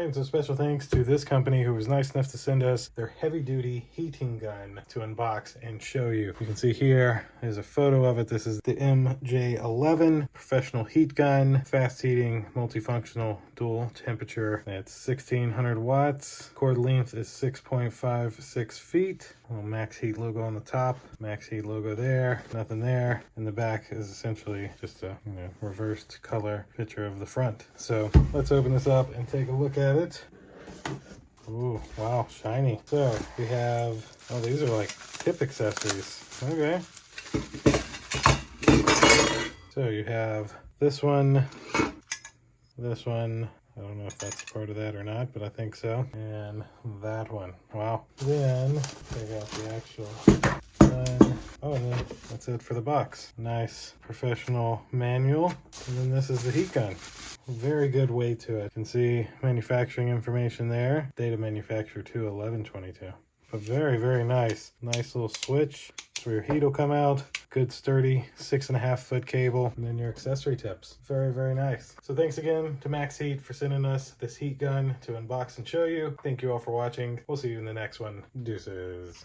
Alright, so special thanks to this company who was nice enough to send us their heavy-duty heating gun to unbox and show you. You can see here is a photo of it. This is the MJ11 professional heat gun, fast heating, multifunctional, dual temperature. It's 1600 watts. Cord length is 6.56 feet. Little MaxxHeat logo on the top, MaxxHeat logo there, nothing there. And the back is essentially just a reversed color picture of the front. So let's open this up and take a look at it. Ooh, wow, shiny. So we have, oh, these are like tip accessories. Okay. So you have this one, I don't know if that's part of that or not, but I think so. And that one. Wow. Then take out the actual gun. Oh, and then that's it for the box. Nice professional manual. And then this is the heat gun. Very good weight to it. You can see manufacturing information there. Date of manufacture 2/11/22. But very, very nice. Nice little switch. That's where your heat will come out. Good sturdy 6.5 foot cable. And then your accessory tips. Very, very nice. So thanks again to MaxxHeat for sending us this heat gun to unbox and show you. Thank you all for watching. We'll see you in the next one. Deuces.